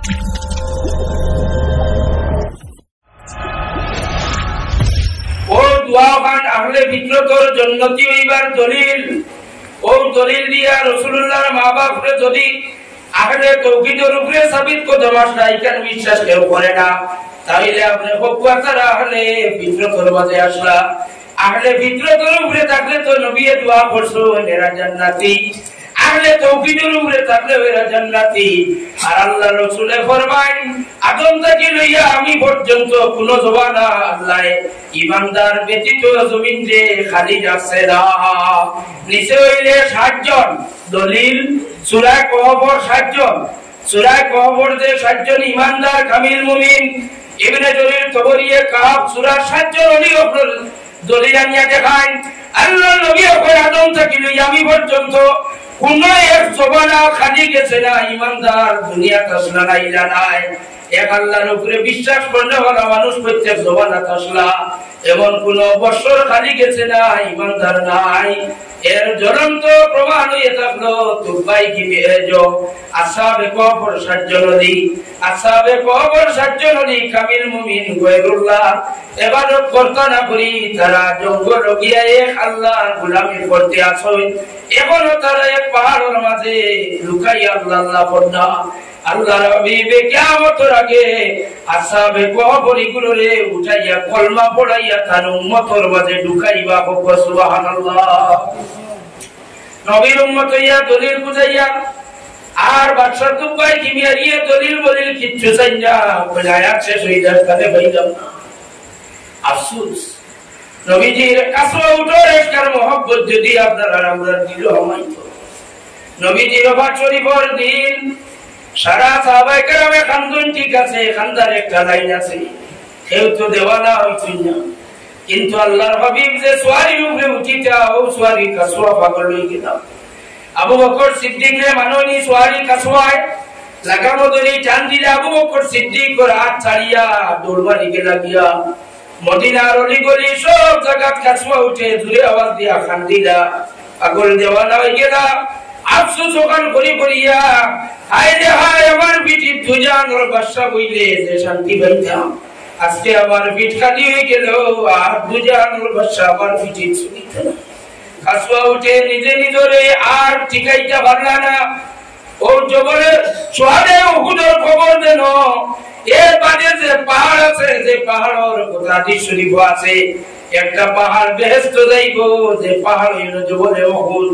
ও দোয়াবান আহলে বিদ্রতর জন্নতি হইবার দলিল, ও দলিল দিয়া রাসূলুল্লাহর মা বাপরে যদি আহলে তাওহীদের উপরে সাবিত কদম আসা ইকান বিশ্বাস কেউ করে না, তাইলে আপনি হকুয়াতার আহলে বিদ্রতর মাঝে আসলা। আহলে বিদ্রতর উপরে থাকলে তো নবী দোয়া করছো এরা জান্নাতি, আহলে তাওহীদের উপরে থাকলে এরা জান্নাতি। আর আল্লাহ রাসূলে ফরমায় আদম থেকে লইয়া আমি পর্যন্ত কোন জবানা আল্লাহ ঈমানদার ব্যতীত জমিন যে খালি রাখছে না। নিচে হইলে 60 জন দলিল, সূরা কহফর 60 জন, সূরা কহফর যে 60 জন ঈমানদার কামিল মুমিন। ইবনে জরীর তবরিয়ে কাফ সূরা 60 জন ওলি ওপর দলিল আনিয়া দেখায় আল্লাহ নবী ওপর আদম থেকে লইয়া আমি পর্যন্ত কোন এক জবানা খালি গেছে না, ঈমানদার দুনিয়া তাসলা নাইলা নাই। এক আল্লাহর উপরে বিশ্বাস করলে ওরা মানুষ প্রত্যেক জবানা তাসলা এমন কোন বছর খালি গেছে না, ঈমানদার নাই। এর জ্বলন্ত প্রমাণ হয়ে থাকলো তুবাই কি মেরেজ আসহাবে কবর 60 জন ওলি, আসহাবে কবর 60 জন ওলি কামিল মুমিন গায়রুল্লাহ ইবাদত করতে না করি তারা জঙ্গল গিয়ে এক আল্লাহর গোলামি করতে আসে। এখনো তারা এক পাহাড়ের মাঝে লুকাইয়া আল্লাহ পড়না। আল্লাহর হাবিবে কিয়ামতের আগে আসহাবে কবরগুলোরে উঠাইয়া কলমা পড়াইয়া তার উম্মতের মাঝে ঢুকাইবা। সুবহানাল্লাহ। নবীর উম্মত হইয়া দলিল বুঝাইয়া আর বাদশা তুবাই কিমিয়ারিয়ে দলিল বলিল কিচ্ছু চাই না, বলে আয়াত শেষ হয়ে যার কাছে পাইলাম না। আফসোস নবীজির কাসওয়া উঠোর একটার মহব্বত যদি আপনারা আমরা দিল হমাইতো। নবীজির ওফাত শরীফের দিন সারা সাহাবায়ে কেরামে খান্দন, ঠিক আছে খান্দার একটা লাইন আছে, কেউ তো দেওয়ানা হইছই না, কিন্তু আল্লাহর হাবিব যে সোয়ারির উপরে উঠিতা ও সোয়ারি কাসওয়া পাগল হয়ে গেলাম। আবু বকর সিদ্দিক রে মাননি সোয়ারি কাসওয়ায় লাগামো ধরে টান দিলে আবু বকর সিদ্দিক ওর হাত ছাড়িয়া দৌড় মারি গেলা গিয়া মদিনার অলি গলি সব জায়গাত কাসওয়া উঠে দূরে আওয়াজ দিয়া খান্দিলা, পাগল দেওয়ানা হয়ে গেলা। আফসোস ওখান করি করিয়া হায় রে হায় আমার বিটির দুজান ওর বাদশা বইলে যে শান্তি পাইতাম, আজকে আমার পিঠ খালি হয়ে গেল আর দুজান ওর বাদশা আমার পিঠির শুনিতে না। কাসওয়া উঠে নিজে নিজরে আর ঠিকাইতে পারলা না। ও জবরে সোহাদে উহুদের খবর দেন, এর বাদে যে পাহাড় আছে, যে পাহাড়ের কথাটি শরীফ আছে, একটা পাহাড় বেহেশত যাইব, যে পাহাড় হইল জবরে উহুদ।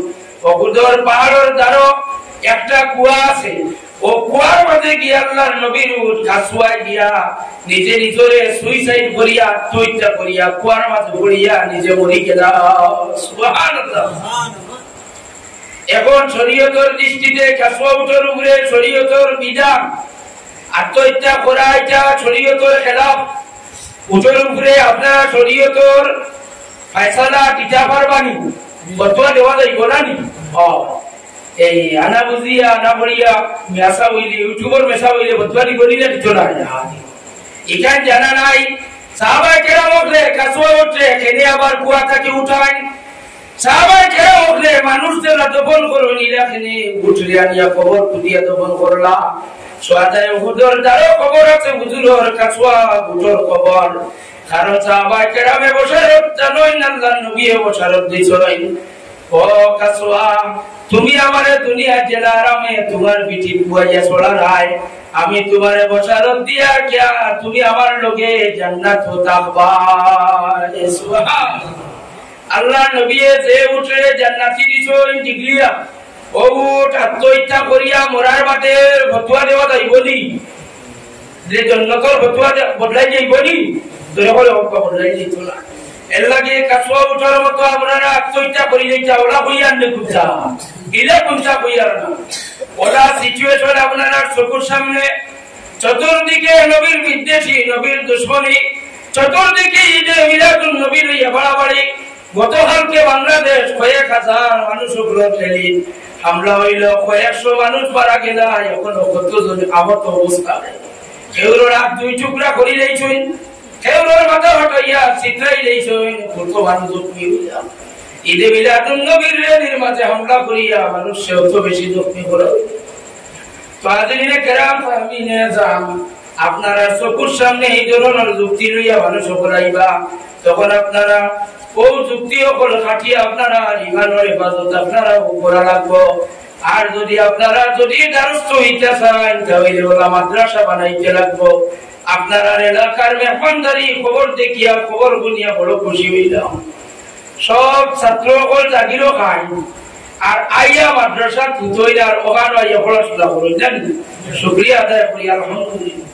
উহুদের পাহাড়ের দ্বারা একটা কুয়া আছে, ও কুয়ার মাঝে গিয়া আল্লাহর নবীর কাসওয়ায় গিয়া নিজে নিজরে সুইসাইড করিয়া আত্মহত্যা করিয়া কুয়ার মাঝে পড়িয়া নিজে মরি গেল। সুবহানাল্লাহ। এখন শরীয়তের দৃষ্টিতে কাসওয়া উঠোর উপরে শরীয়তের বিধান, আত্মহত্যা করা এটা শরীয়তের খেলাফ। উঠোর উপরে আপনারা শরীয়তের ফয়সালা দিতে পারবানি, ফতোয়া দেওয়া যাইব না নি? এই আনা বুঝিয়া আনা পড়িয়া মেসা হইলে ইউটিউবের মেসা হইলে ফতোয়ারি করিলে দিত না। এখান জানা নাই সাহাবায়ে কেরাম হলে কাসওয়া উঠে এখানে আবার কুয়া থেকে উঠায়, সাহাবায়ে কেরাম হলে মানুষদের দফন করে নিলে এখানে উঠলে আনিয়া কবর খুঁটিয়া দফন করলা। সোহাদায়ে উহুদের দ্বারও কবর আছে, হুজুরের কাসওয়া উঠোর কবর। কারণ সাহাবায়ে কেরামে বশারত জানোই না, আল্লাহর নবী বশারত দিছেন। ও কাসওয়া তুমি আমারে দুনিয়া জেলা আরামে তোমার পিঠি বুয়াইয়া চলা রায়, আমি তোমারে বশারত দিয়া কিয়া তুমি আমার লগে জান্নাত থাকবা। সুবহানাল্লাহ। আল্লাহ নবী যে উঠে জান্নাতি দিছেন ডিগ্রিয়া, ও উঠ আত্মহত্যা করিয়া মরার বাদে ফতোয়া দেওয়া যাইবনি, যে জান্নাতের ফতোয়া বদলাই যাইবনি, দয়া করে বদলাই যাইত না। এর লাগে কাসওয়া উঠার মতো আপনারা আত্মহত্যা করি যাইতা ওলা হইয়া নে কুচা ইলা কুচা হইয়া না। ওলা সিচুয়েশন আপনারা চোখের সামনে, চতুর্দিকে নবীর বিদ্বেষী, নবীর দুশ্মনী, চতুর্দিকে ঈদে মিলাদুন নবী লইয়া বাড়াবাড়ি। গতকালকে বাংলাদেশ কয়েক হাজার মানুষ উপরে ফেলি হামলা হইল, কয়েকশো মানুষ মারা গেল, এখনো কতজন আহত অবস্থা। কেউর রাত 2 টুকরা করি যাইছেন, কেউর মাথা হটাইয়া চিত্রাই যাইছেন, কত মানুষ জখমি হইয়া। ঈদে মিলাদুন নবীর রেলির মাঝে হামলা করিয়া মানুষ অত বেশি জখমি করা হইল। তো আদিনে কেরাম ফাহমিনে যাম আপনারা চকুর সামনে এই ধরনের যুক্তি লইয়া মানুষ করাইবা, তখন আপনারা ও যুক্তি সকল খাটিয়ে আপনারা ইমানের হেফাজত আপনারা করা লাগবো। আর যদি আপনারা যদি দ্বারস্থ হইতে চান তাহলে ওলা মাদ্রাসা বানাইতে লাগবো। আপনারা এলাকার মেহমানদারি খবর দেখিয়া খবর গুনিয়া বড় খুশি হইলাম। সব ছাত্র সকল জাগিরও খায় আর আইয়া মাদ্রাসা তুতইলার ওখানে আইয়া পড়াশোনা করলেন, শুকরিয়া আদায় করি আলহামদুলিল্লাহ।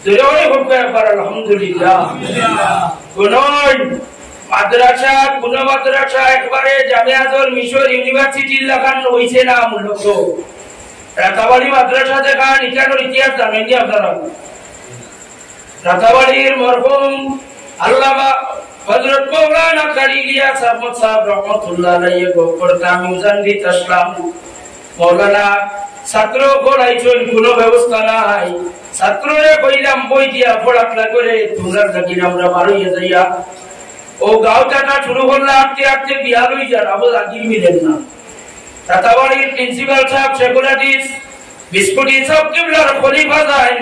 জোরে হোক একবার আলহামদুলিল্লাহ। কোন মাদ্রাসা একবারে জামিয়াতুল মিশর ইউনিভার্সিটির লাগান হইছে না মূলত। রাতাবাড়ি মাদ্রাসা দেখান ইটানোর ইতিহাস জানেননি আপনারা? রাতাবাড়ির মরহুম আল্লামা হযরত মাওলানা কারি ইলিয়াস আহমদ সাহেব রহমাতুল্লাহ আলাইহি গোপরতা মিউজান দিত আসলাম। মাওলানা ছাত্র পড়াইছেন, কোনো ব্যবস্থা নাই। ছাত্ররে কইলাম বই দিয়া পড়াকলা করে তোমরা থাকি আমরা বার হইয়া যাইয়া ও গাঁওটাটা শুরু করলে আটতে আটতে বিহার হয়ে যান, আবার আগির মিলেন না। রাতাবাড়ির প্রিন্সিপাল সাহেব সেকুলারিস বিস্কুটি সব কিবলার খলিফা যায়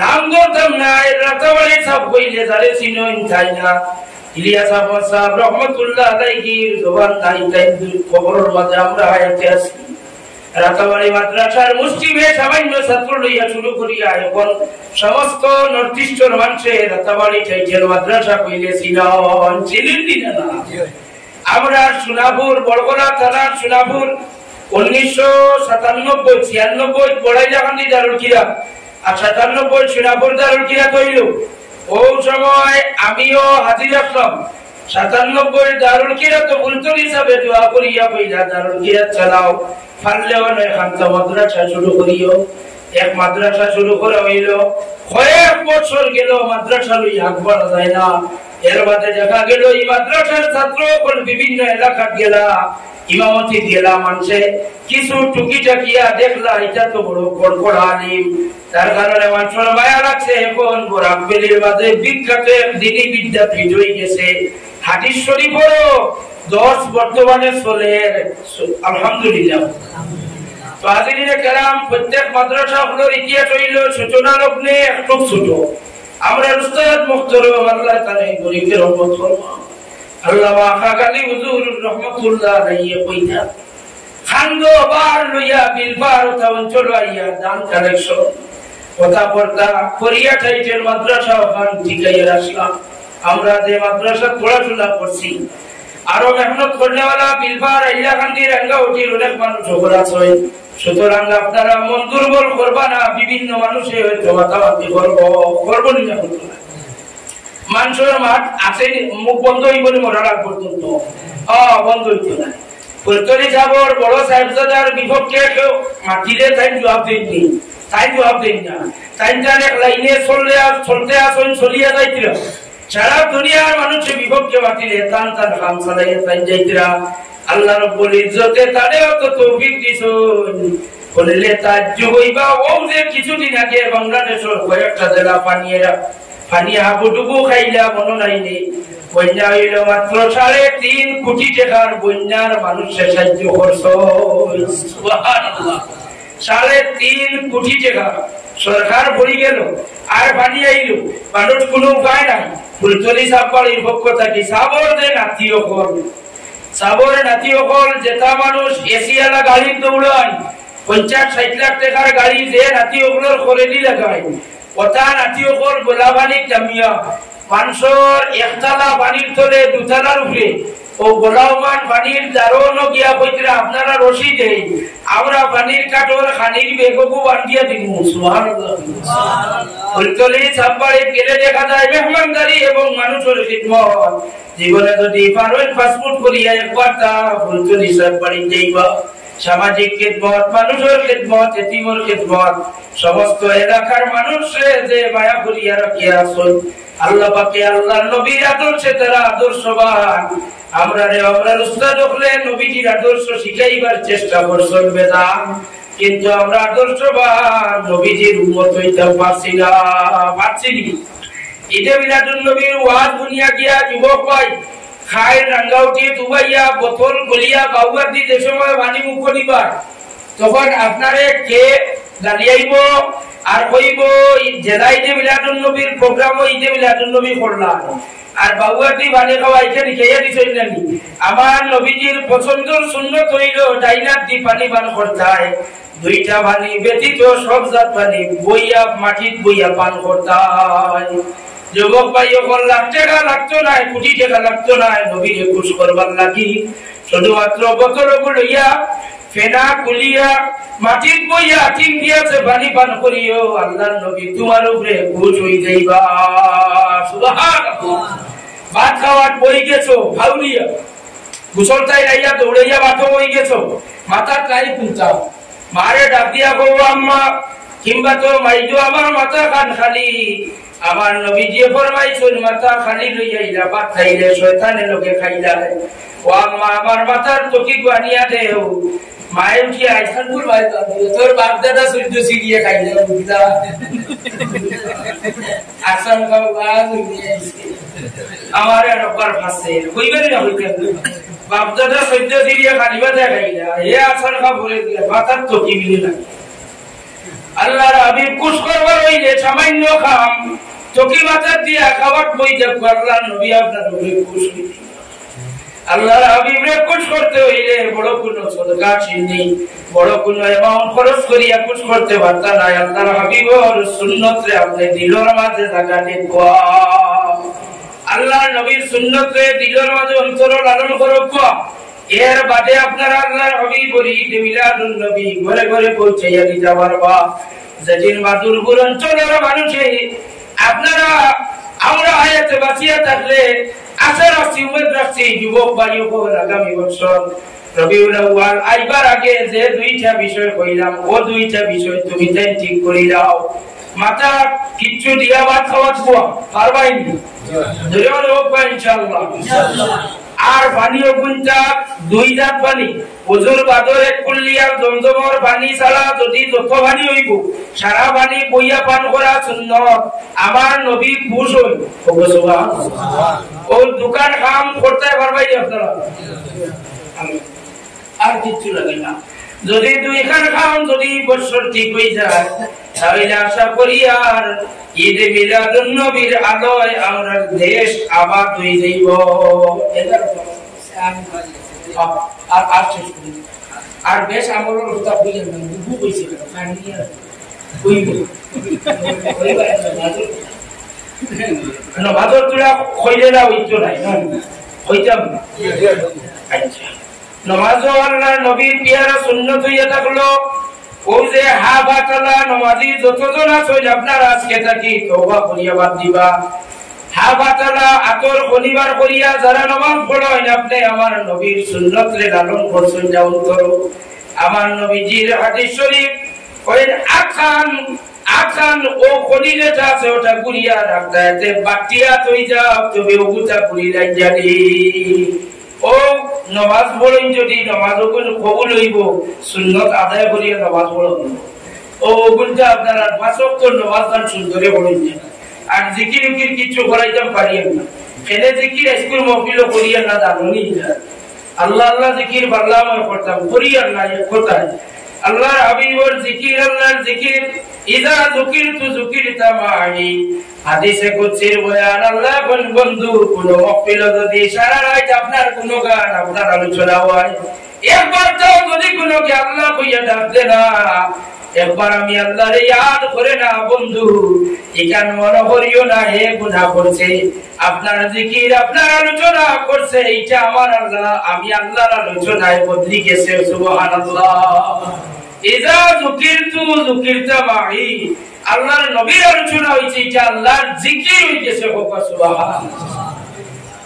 নাম করতাম না। রাতাবাড়ির সব কইলে যারে চিনইন তাই না। ইলিয়াস আহমদ সাহেব রহমাতুল্লাহ আলাইহির জবান নাই তাই খবরের মাঝে আমরা হায়াতে আছি। রাতাবাড়ি মাদ্রাসার মুসলিমে সামান্য ছাত্র লইয়া শুরু করিয়া এখন সমস্ত নর্থ ইস্টের মানুষে রাতাবাড়ি টাইটেল মাদ্রাসা কইলে চিনেন না। আমরা সোনাপুর বড়গোলা থানার সোনাপুর 1997-96 বড়াইলাকান্দি দারুল কিরাত আর 97 সোনাপুর দারুল কিরাত হইল। ও সময় আমিও হাজির আসলাম। 97 দারুল কিরাত বুলতুল হিসাবে দোয়া করিয়া কইলা দারুল কিরাত চালাও, পারলেও নয় খান্তা মাদ্রাসা শুরু করিও। এক মাদ্রাসা শুরু করা হইল, কয়েক বছর গেল মাদ্রাসা লই আগ বাড়া যায় না। এর বাদে দেখা গেল এই মাদ্রাসার ছাত্র বিভিন্ন এলাকা গেলা ইমামতি গেলা মানুষে কিছু টুকিটাকিয়া দেখলা এটা তো বড় কড়কড় আলিম, তার কারণে মানুষের মায়া লাগছে। এখন বরাকবেলির মাঝে বিখ্যাত দিনী বিদ্যাপীঠ হয়ে গেছে। হাদিস শরীফেরও 10 বর্তমানে চলে আলহামদুলিল্লাহ। তো আদিনে কেরাম প্রত্যেক মাদ্রাসা গুলোর ইতিহাস হইল সূচনা লগ্নে একটু ছোট। আমরা উস্তাদ মুহতারাম আল্লাহ তাআলা গরিবের রহমত ফরমা আল্লামা কাকালি হুজুর রহমাতুল্লাহ আলাইহি কইতা খান্দ বার লইয়া বিলবার তা অঞ্চল আইয়া দান কালেকশন কথা পড়তা করিয়া টাইটেল মাদ্রাসা ওখান ঠিকাইয়া রাখলাম। আমরা যে মাদ্রাসা পড়াশোনা করছি আরো মেহনত করনেওয়ালা বিলবার আইলাকান্দি রাঙ্গাউটির অনেক মানুষ আছে। সুতরাং আপনারা মন দুর্বল করবা না। বিভিন্ন মানুষে হয়তো মাতামাতি করবো না। মানুষের মাঠ আছে মুখ বন্ধ হইব মরার আগ পর্যন্ত বন্ধ হইত না। পৈতরি সাবর বড় সাহেবজাদার বিপক্ষে কেউ মাটিলে তাই জবাব দেননি, তাই জবাব দেন না। তাই এক লাইনে চলতে আসুন চলিয়া যাইছিল। সারা দুনিয়ার মানুষের বিপক্ষে মাটিলে টান টান খাম চালাইয়া তাই যাইতরা। আল্লাহ রাব্বুল ইজ্জতে তারেও তো তৌফিক দিছেন। বললে তাজ্জুব হইবা ও যে কিছুদিন আগে বাংলাদেশের কয়েকটা জেলা পানি হাবুডুবু খাইলা মনে নাই নেই। বন্যা হইল মাত্র 3.5 কোটি টাকার বন্যার মানুষের সাহায্য করছো। সুবহানাল্লাহ, 3.5 কোটি টাকা সরকার ভরি গেল আর পানি আইল। মানুষ কোনো উপায় নাই। ফুলতলি সাববাড়ির পক্ষ থাকি সাবর যে নাতিও কর সাবর নাতিও কর যেটা মানুষ এসিয়ালা গাড়ি দৌড়ায় 50-60 লাখ টাকার গাড়ি যে নাতিও গুলোর খরেদি লাগায় ওটা নাতিও কর গোলাবানি কামিয়া মানুষের একতলা পানির তলে দুতলার উপরে ও গোলামান পানির দারুণ গিয়া বইতরা আপনারা রশি দেই আমরা পানির কাটর খানির বেগবু বান্ধিয়া দিব। সুবহানাল্লাহ, ফুলতলি সাববাড়ি গেলে দেখা যায় মেহমানদারি এবং মানুষের খিদমত। জীবনে যদি পারেন পাসপোর্ট করিয়া একবার তা ফুলতলি সাববাড়ি যাইবা। সামাজিক খিদমত, মানুষের খিদমত, এতিমের খিদমত, সমস্ত এলাকার মানুষে যে মায়া করিয়া রাখিয়া আছেন আল্লাহ পাকে আল্লাহর নবীর আদর্শে তারা আদর্শবান। আমরা উস্তাদ হলে নবীজির আদর্শ শিখাইবার চেষ্টা করছেন বেদান, কিন্তু আমরা আদর্শবান নবীজির উম্মত হইতে পারছি না। ঈদে মিলাদুন নবীর ওয়াজ দুনিয়া গিয়া যুবক ভাই খায় রাঙ্গাউটি দুবাইয়া বোতল গলিয়া বাউয়ার দি যে সময় পানি মুখ দিবার তখন আপনারে কে গালি আইব আর কইব জেলা ঈদে মিলাদুন নবীর প্রোগ্রাম ঈদে মিলাদুন নবী করলাম আর বাবুয়াটি বানি খাওয়া এখানে খেয়ে দিছেন নাকি আমার নবীজির পছন্দের সুন্নত হইল ডাইনার দি পানি পান করতে হয় দুইটা পানি ব্যতীত সব জাত পানি বইয়া মাটির বইয়া পান করতে হয় যুবক ভাই ওর লাখ টাকা লাগতো না কোটি টাকা লাগতো না নবীকে খুশ করবার লাগি শুধুমাত্র বোতলগুলো লইয়া ফেনা কুলিয়া মাটির বইয়া টিং দিয়াছে পানি পান করিও আল্লাহর নবী তোমার উপরে খুশ হই যাইবা সুবহানাল্লাহ ভাত খাওয়ার বই গেছো ভাউলিয়া গোসলটাই রাইয়া দৌড়াইয়া মাথা হয়ে গেছো মাথার টাই খুলতা মারে ডাক দিয়া গো আম্মা কিংবা তো মাইজো আমার মাথা কান খালি আমার নবীজি ফরমাইছেন মাথা খালি লইয়া ইলা ভাত খাইলে শয়তানের লোকে খাইলা ও আম্মা আমার মাথার টকি বানিয়া দেও মায়ে উঠিয়া আইসানপুর বাইতা তোর বাপ দাদা সূর্য সিরিয়ে খাইলে বুঝা আসাম খাও গাছ আমার রব্বার ফাসে কইবেন না হইতে বাপ দাদা সূর্য সিরিয়ে খাইবা দেখাইলা এ আসান খা বলে দিলা মাথার টকি মিলে না আল্লাহর হাবিব কুশ করবার হইলে সামান্য খাম টকি মাথা দিয়া খাওয়াত বই দেব আল্লাহর নবী আপনার উপরে খুশ হইতে আল্লাহর হাবিবরে খুশ করতে হইলে বড় কোনো সদকা চিনি বড় কোনো অ্যামাউন্ট খরচ করিয়া খুশ করতে পারতা না আল্লাহর হাবিবর সুন্নতরে আপনি দিলের মাঝে লাগাতে কোয়া আল্লাহর নবীর সুন্নতরে দিলের মাঝে অন্তর লালন করো কোয়া এর বাদে আপনারা আল্লাহর হাবিবর ঈদ মিলাদুন নবী ঘরে ঘরে পৌঁছাইয়া দিতে পারবা যেদিন মাদুরপুর অঞ্চলের মানুষে আপনারা আমরা আয়াতে বাঁচিয়া থাকলে আশা রাখছি উম্মত রাখছি যুবক ভাই ও আগামী বছর রবিউল আউয়াল আইবার আগে যে দুইটা বিষয় কইলাম ও দুইটা বিষয় তুমি তাই ঠিক করে দাও মাথা কিচ্ছু দিয়া ভাত খাওয়াত পারবাই না ধরে হোক ভাই ইনশাআল্লাহ আর পানিও গুঞ্জা দুই জাত পানি ওজুর বাদর এক কুল্লিয়ার জমজমর পানি ছাড়া যদি যত পানি হইব সারা পানি বইয়া পান করা সুন্নত আমার নবী খুশ হইব সুবহানাল্লাহ ও দোকান কাম করতে পারবাই আপনারা আর কিছু লাগে না যদি দুইখান খাম যদি বছর ঠিক হয়ে যায় তাহলে আশা করি আর ঈদ মিলাদুন নবীর আলোয় আমরা দেশ আবাদ হয়ে যাইব আর বেশ আমলের কথা বুঝেন না বুঝু কইছে ফাইনিয়া কইব নমাজর তুলা কইলে না হইতো নাই হইতাম আচ্ছা নমাজও আল্লাহর নবীর পিয়ারা সুন্নত হইয়া থাকলো ও যে হা বাতালা নমাজি যতজন আছেন আপনারা আজকে থাকি তওবা করিয়া বাদ দিবা হা বাতালা আতর শনিবার করিয়া যারা নামাজ পড়েন আপনি আমার নবীর সুন্নতরে লালন করছেন যাও করো আমার নবীজির হাদিস শরীফ কইন আখান ও খনি যেটা আছে ওটা গুড়িয়া রাখতে এতে বাটিয়া তৈ যাও তবে ওগুতা গুড়ি লাগ জানি ও নামাজ পড়েন যদি নামাজ কবুল হইব সুন্নত আদায় করিয়া নামাজ পড়েন ও ওগুনটা আপনারা পাঁচ ওয়াক্ত নামাজ গান সুন্দরে পড়েন আর জিকির উকির কিছু করাইতাম পারিয়েন না এনে জিকির স্কুল মহফিল করিয়া না জানি আল্লাহ আল্লাহ জিকির বাল্লাম করতাম করিয়ার না কোথায় আল্লাহর হাবিবর জিকির আল্লাহর জিকির ইদা যুকিরতু যুকিরতা মাই হাদিসে কুদসির বয়ান আল্লাহ বন্ধু কোন মহফিল যদি সারা রাত আপনার কোন গান আপনার আলোচনা হয় একবার তো যদি কোনকে আল্লাহ কইয়া ডাকতে না একবার আমি আল্লাহরে ইয়াদ করে না বন্ধু এখান মনে করিও না হে গুনাহ করছে আপনার জিকির আপনার আলোচনা করছে এটা আমার আল্লাহ আমি আল্লাহর আলোচনায় বদলি গেছে সুবহানাল্লাহ ইজা যুকিরতু যুকিরতা মাই আল্লাহর নবীর আলোচনা হইছে এটা আল্লাহর জিকির হইছে সুবহানাল্লাহ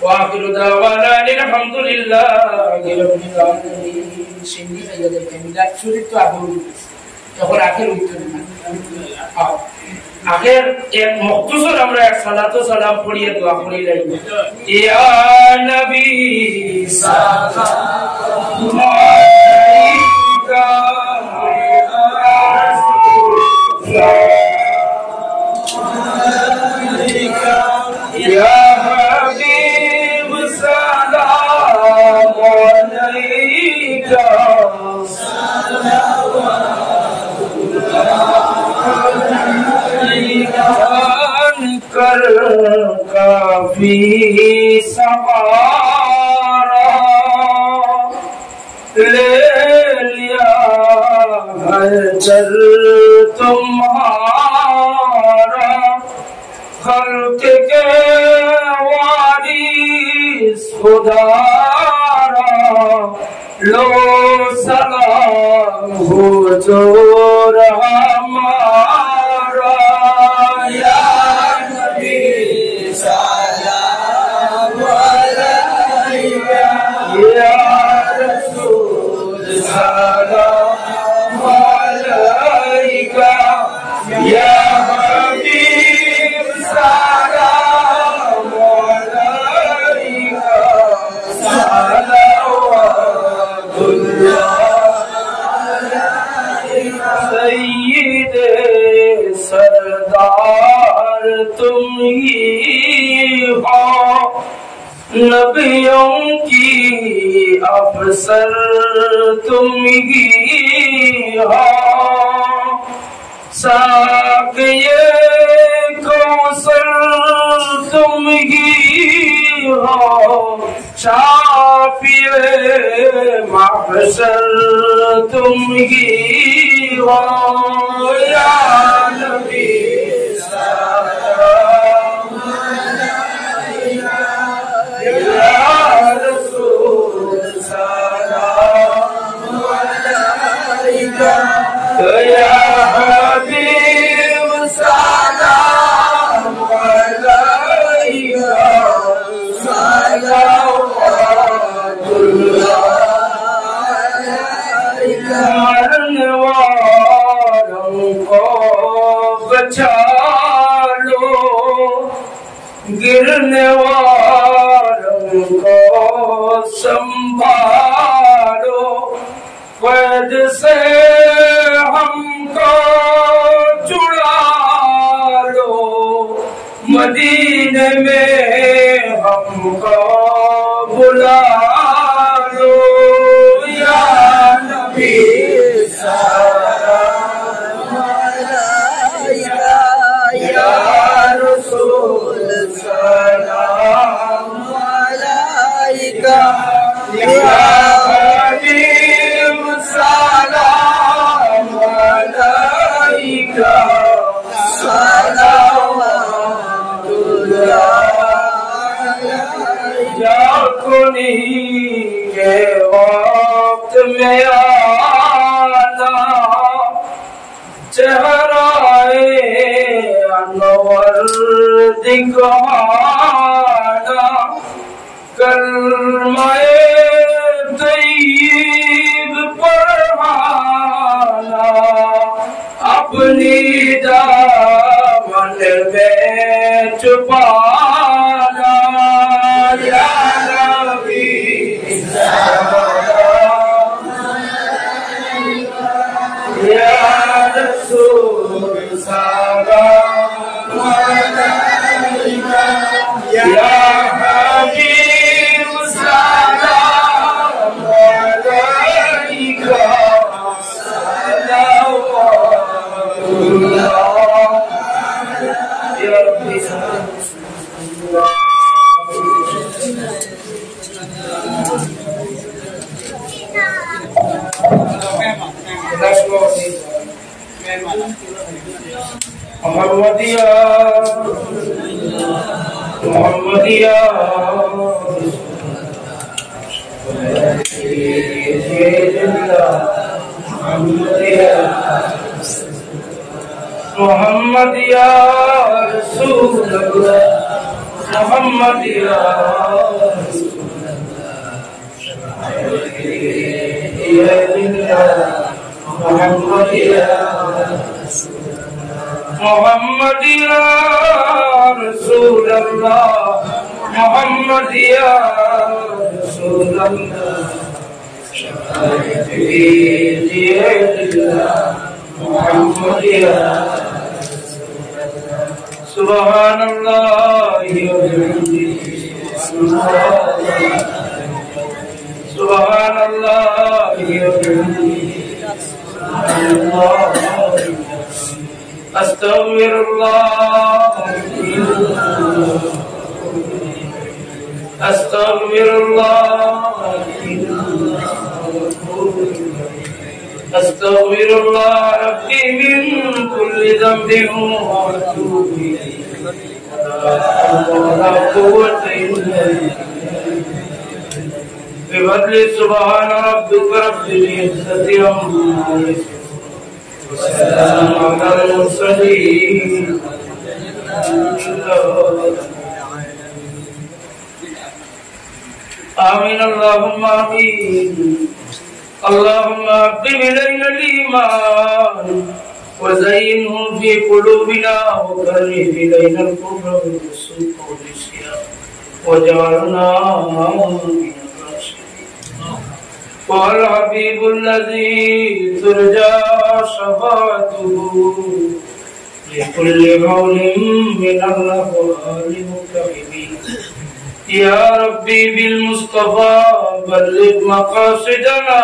ওয়া আখিরু দাওয়ানা আলহামদুলিল্লাহি রাব্বিল আলামিন সিন্ধি সাইয়্যিদ কামিলাত শরীফ তো আবু তখন আখের উত্তর না আখের এক মুখতসর আমরা এক সালাত ও সালাম পড়িয়ে দোয়া করি লাই ইয়া নবী সাল্লাল্লাহু আলাইকা ইয়া হাবিব সালামু আলাইকা সাল্লাল্লাহু काफी सहारा ले लिया है जल तुम्हारा खल्क के वारिस खुदारा लो सलाम हुजूर हमारा या नबी सलाम अलैका या रसूल सलाम अलैका या हबीब सलाम अलैका सय्यिदे सरदार तुम ही हो नबियों की अफसर तुम ही हो साक़िए कौसर तुम ही हो शाफ़िए महशर तुम ही हो या नबी सलाम अलैका या रसूल सलाम अलैका या हबीब सलाम अलैका मरने वालों को बचा लो गिरने वालों को संभालो वैद से हमको जुड़ा लो मदीने में हमको बुला लो या नबी सलाम अलैका या रसूल सलाम अलैका या हबीब सलाम अलैका के वक्त में आना चेहराए अनवर दिखाना कलमाए तय्यब पढ़ाना अपनी दामन में छुपाना या नबी सलाम अलैका या रसूल सलाम अलैका या हबीब सलाम अलैका सलावतुल्लाह या रब्बी मोहम्मदिया मोहम्मदिया रसूल अल्लाह मोहम्मदिया मोहम्मदिया रसूल अल्लाह मोहम्मदिया रसूल अल्लाह मोहम्मदिया सुभान अल्लाह सुभान अल्लाह अस्तगफिरुल्लाह Astaghfirullah Rabbi min kulli dhanbin wa atubu ilayh. La quwwata illa billah. Bifadli subhana rabbika rabbil izzati amma yasifun. Wa salamun alal mursalin. Amin Allahumma amin. اللهم أقم إلينا الإيمان وزينه في قلوبنا وكره إلينا الكفر والفسوق والعصيان واجعلنا من الراشدين. والحبيب الذي ترجى شفاعته لكل قول من الأقوال مكرمين. يا ربي بالمصطفى بلغ مقاصدنا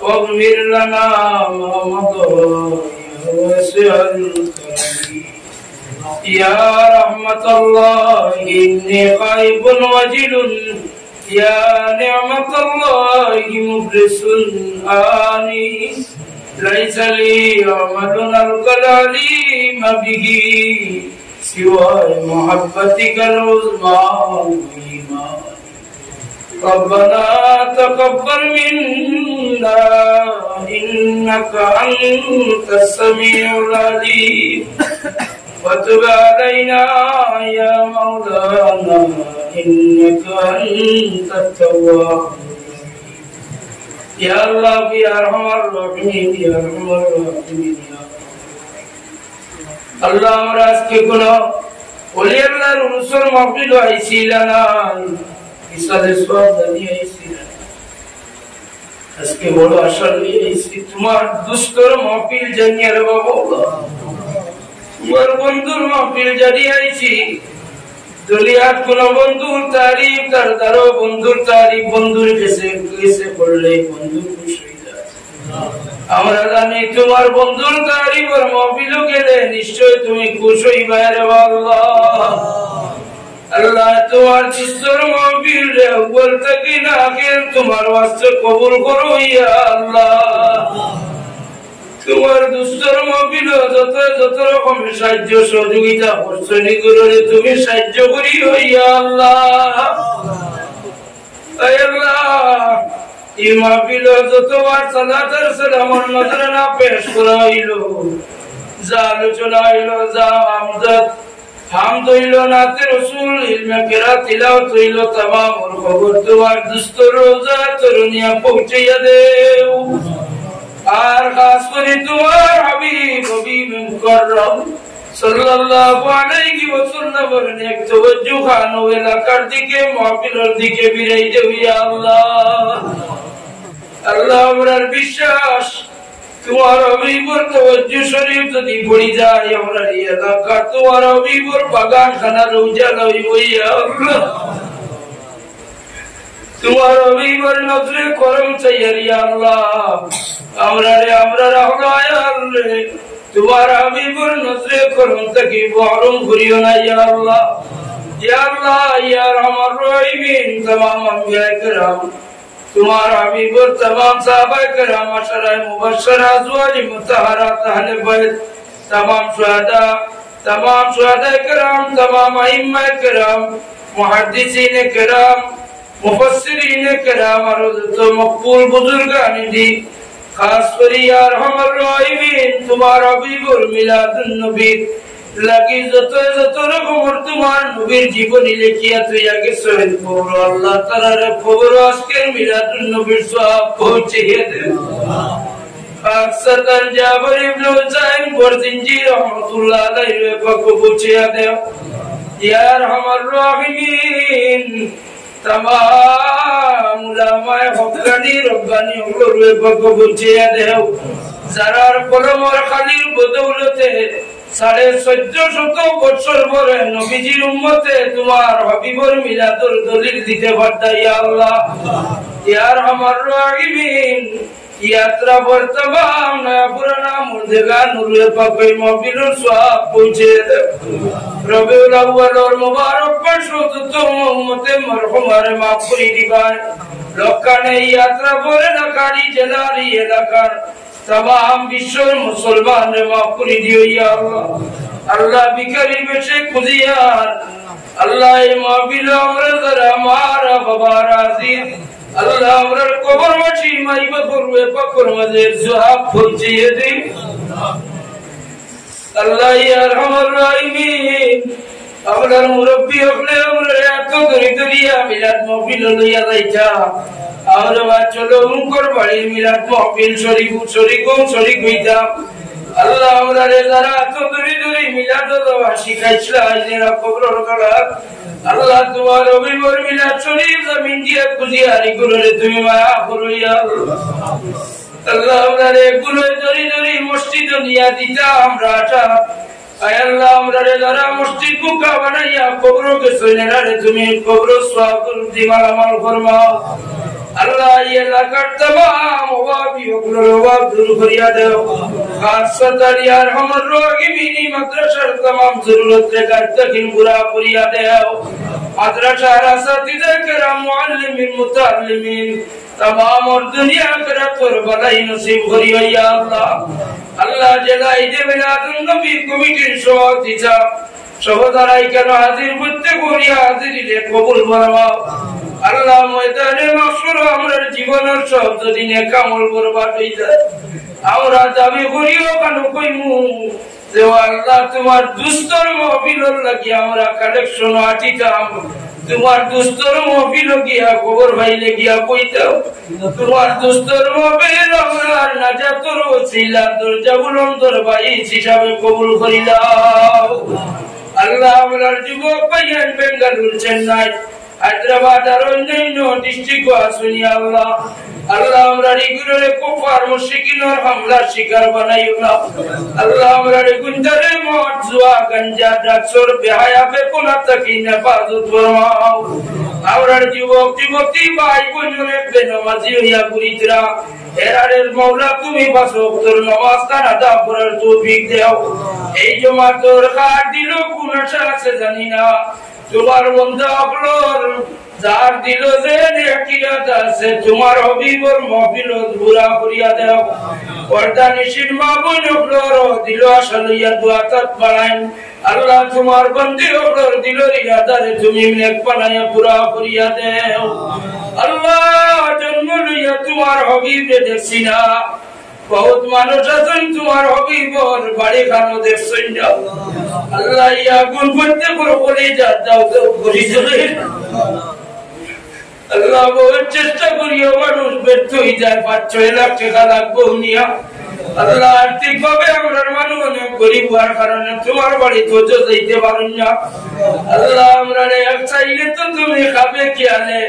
واغفر لنا ما مضى يا واسع الكرم. يا رحمة الله إني خائف وجل يا نعمة الله مخلص آني ليس لي عمل ألقى العليم به سوى محبتك العظمى والإيمان. ربنا تقبل منا إنك أنت السميع العليم وتب علينا يا مولانا إنك أنت التواب. يا الله يا أرحم الراحمين يا أرحم الراحمين. আল্লাহ আমরা আজকে কোন ওলি আল্লাহর রসুল মাহফিল আইছিলাম না, ইসাদের সব জানিয়ে আইছিলাম। আজকে বড় আশা নিয়ে আইছি তোমার দুস্তর মাহফিল জানিয়ে রে বাবা, তোমার বন্ধুর মাহফিল জানিয়ে আইছি। দলিয়াত কোন বন্ধুর তারিফ তার দ্বারা বন্ধুর তারিফ বন্ধুর কেসে পড়লে বন্ধু খুশি হয়ে যায়। আমরা জানি তোমার বন্ধুর তারিফ আর মাহফিল গেলে নিশ্চয় তুমি খুশি হইবা রে আল্লাহ। আল্লাহ তোমার দুস্তর মাহফিল রে আউয়াল থেকে না আখির তোমার ওয়াস্তে কবুল করো ইয়া আল্লাহ। তোমার দুস্তর মাহফিল যত রকম সাহায্য সহযোগিতা করছো নিগুলোরে তুমি সাহায্য করি ইয়া আল্লাহ। আল্লাহ এই মাহফিল যতবার সালাত আর সালামের নজরানা পেশ করা হইলো, যা আলোচনা হইলো, যা আমদাদ হামদ হইলো, নাতে রাসূল ইলমে কিরাত তিলাওয়াত হইলো, तमाम খবর তোমার দুস্তর রোজা তরুণিয়া পৌঁছাইয়া দেও। আর খাস করে তোমার হাবিব মুকাররম সাল্লাল্লাহু আলাইহি ওয়াসাল্লামের নেক তাওয়াজ্জুহ খানো এলাকার দিকে মাহফিলের দিকে বিরাই দেও ইয়া আল্লাহ। আল্লাহ আমরার বিশ্বাস তোমার হাবিবর তাওয়াজ্জুহ শরীফ যদি পড়ি যায় আমরা এই এলাকা তোমার হাবিবর বাগান খানা রোজা লইব ইয়া আল্লাহ। তোমার হাবিবর নজরে করম চাই ইয়া আল্লাহ। আমরা রাহলে তোমার হাবিবর নজরে করম থেকে বহরম করিও না ইয়া আল্লাহ। ইয়া আল্লাহ ইয়া রহমান রহিম तमाम अंबिया کرام তোমার হাবিবর तमाम সাহাবা کرام আশরায়ে মুবাশশিরা আজওয়াজ মুতাহহারাত আহলে বাইত तमाम শুহাদা کرام तमाम আইম্মা کرام মুহাদ্দিসিন کرام মুফাসসিরিন کرام আর তো মকবুল বুজুর্গান দিন খাস করে ইয়া রহমান রহিম তোমার হাবিবুর মিলাদুন নবী লাগি যত রকমের তোমার নবীর জীবনী লিখিয়া তুই আগে শহীদ কবর আল্লাহ তাআলার কবর আজকের মিলাদুন নবীর সওয়াব পৌঁছিয়ে দে। আকসার জাবর ইবনে হুসাইন বরজিনজি রাহমাতুল্লাহ আলাইহি পাক পৌঁছিয়ে দে। ইয়া রহমান রহিম तमाम उलामाए हक्कानी रब्बानी ওগুলোর পাক পৌঁছিয়ে দে। যারার কলমর খালির বদৌলতে 1450 বছর পরে নবীজির উম্মতে তোমার হাবিবর মিলাদুর দলিল দিতে পারতা ইয়া আল্লাহ। ইয়া রহমান রহিম यात्रा पर तमाम नया पुराना मुर्देगान नूरे पाके महफिलों स्वाब पहुँचे रबीउल अव्वल और मुबारक पर शुद्ध तुम उम्मते मरहुमारे माफ़ी दिवाए लोकाने यात्रा पर नकारी जलाली एलाकार तमाम विश्व मुसलमान ने माफ़ी दियो या अल्लाह अल्लाह बिकरी बेशे खुदियार अल्लाह माफ़िला अमरज़रा मारा बबाराज़ी अल्लाह अमरर कबर मची माई बकुरवे पकुर मज़े ज़ुहाब फुर्जिये दी अल्लाह या रहमर राहिमीन अमरर मुरब्बी अगले अमरर यातो दुरी दुरिया मिलाद महफिल लिया दाइचा अमर वाचलो उनकर बड़ी मिलाद महफिल शरीक हुईता अल्लाह अमरर ज़रा तो दुरी दुरी मिलाद दवा शिकायतला इन्हें कब्रों कला अल्लाह तुम्हारे अभिमान मिलाद शरीफ ज़मीन दिया कुजियारी गुरुले तुम्हें माया गुरुया अल्लाह अमरर गुरुले दुरी दुरी मस्जिद दुनिया दिता हम राजा अल्लाह अमरर ज़रा मस्जिद को का बनाया कब्रों के सोने वाले तुम्हें कब्रों स्वागत दिमाग माल फरमाओ अल्लाह ये लकर तमाम वाबी वक्लवाब दूर करिया दे खासत यार हमर रोगी बीनी मद्रसा तमाम जरूरत लेकर तकिन पूरा करिया दे मद्रसा रासातिदे करम मुअल्लिमीन मुतअल्लिमीन तमाम और दुनिया कर तोर भलाई नसीब करियो या अल्लाह अल्लाह जलाई दे मिलादुन नबी कमिटी सवातिजा सहोदराई के हाजिर बुद्ध कोरिया हाजिरी कबूल फरमाओ अल्लाह मैदाने माशूर हमर जीवनर सब दिने कामल बर्बाद হই যায় আমরা দাবি করিও কেন কইমু যে আল্লাহ তোমার দুস্তর মাহফিলর লাগি আমরা কালেকশন আটিতাম তোমার দুস্তর মাহফিল গিয়া খবর ভাইলে গিয়া কইতাও তোমার দুস্তর মাহফিল আমরা নাজাতর ওসিলা দরজা বুলন্দর ভাই হিসাবে কবুল করিলাও আল্লাহ আমরার যুবক ভাইয়ান বেঙ্গালুরু চেন্নাই हैदराबाद और अन्य डिस्ट्रिक्ट को सुनिए अल्लाह अल्लाह हमारे गुरुरे कुफार मुश्रिकीन और हमला शिकार बनाइयो ना अल्लाह हमारे गुंडरे मौत जुआ गंजा ड्रग्स और बेहया बेकुना तकीन हिफाजत फरमाओ हमारे युवक युवती भाई बहनों ने बेनमाजी या बुरी तरह এরারের মওলা তুমি পাঁচ ওয়াক্তের নামাজ আদা করার তৌফিক দাও এই জমাতের কাট দিল কোন আশা আছে জানি না তোমার বন্ধু আপলোর যার দিল যে নেকিয়াত আছে তোমার হবিবর মাহফিলত পুরা করিয়া দাও পর্দা নিশির মাবুন আপলোর দিল আসলিয়া দুআত বাড়াইন আল্লাহ তোমার বন্ধু আপলোর দিল ইরাদারে তুমি নেক বানায়া পুরা করিয়া দাও আল্লাহ জন্ম লইয়া তোমার হবিবে দেখছিনা बहुत मानुष আছেন তোমার হবিবর বাড়ি খানো দেখছেন না আল্লাহ ইয়া গুণ করতে করে বলে দাও করি চলে আল্লাহ বহুত চেষ্টা করিও মানুষ ব্যর্থ হয়ে যায় 5-6 লাখ টাকা লাগবে নিয়া আল্লাহ আর্থিক ভাবে আমরা মানুষ অনেক গরিব হওয়ার কারণে তোমার বাড়ি তো যাইতে পারেন না আল্লাহ আমরা এক চাইলে তো তুমি খাবে কি আলে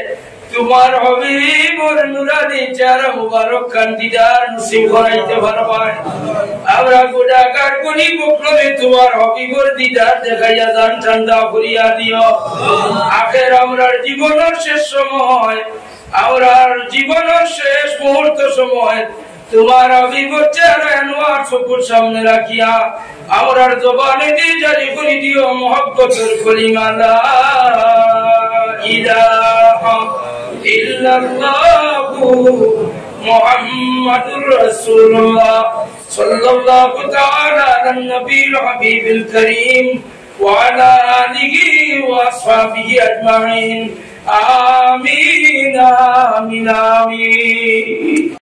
তোমার হবিবর নুরানি চেহারা মুবারক খান দিদার নসিব করাইতে পারবেন আমরা গুনাহগার কোনি বকলবে তোমার হবিবর দিদার দেখাইয়া জান ঠান্ডা করিয়া দিও আখের আমরার জীবনের শেষ সময় আমরার জীবনের শেষ মুহূর্ত সময় তোমার হবিবর চেহারা আনোয়ার চোখের সামনে রাখিয়া আমরার জবানে দিয়ে জারি করে দিও মহব্বতের কলিমা লা ইলাহা ইল্লাল্লাহু মুহাম্মাদুর রাসূলুল্লাহ সাল্লাল্লাহু তাআলা আলান নবীল হাবিবিল কারীম ওয়া আলা আলিহি ওয়া আসহাবিহি আজমাইন আমিন আমিন আমিন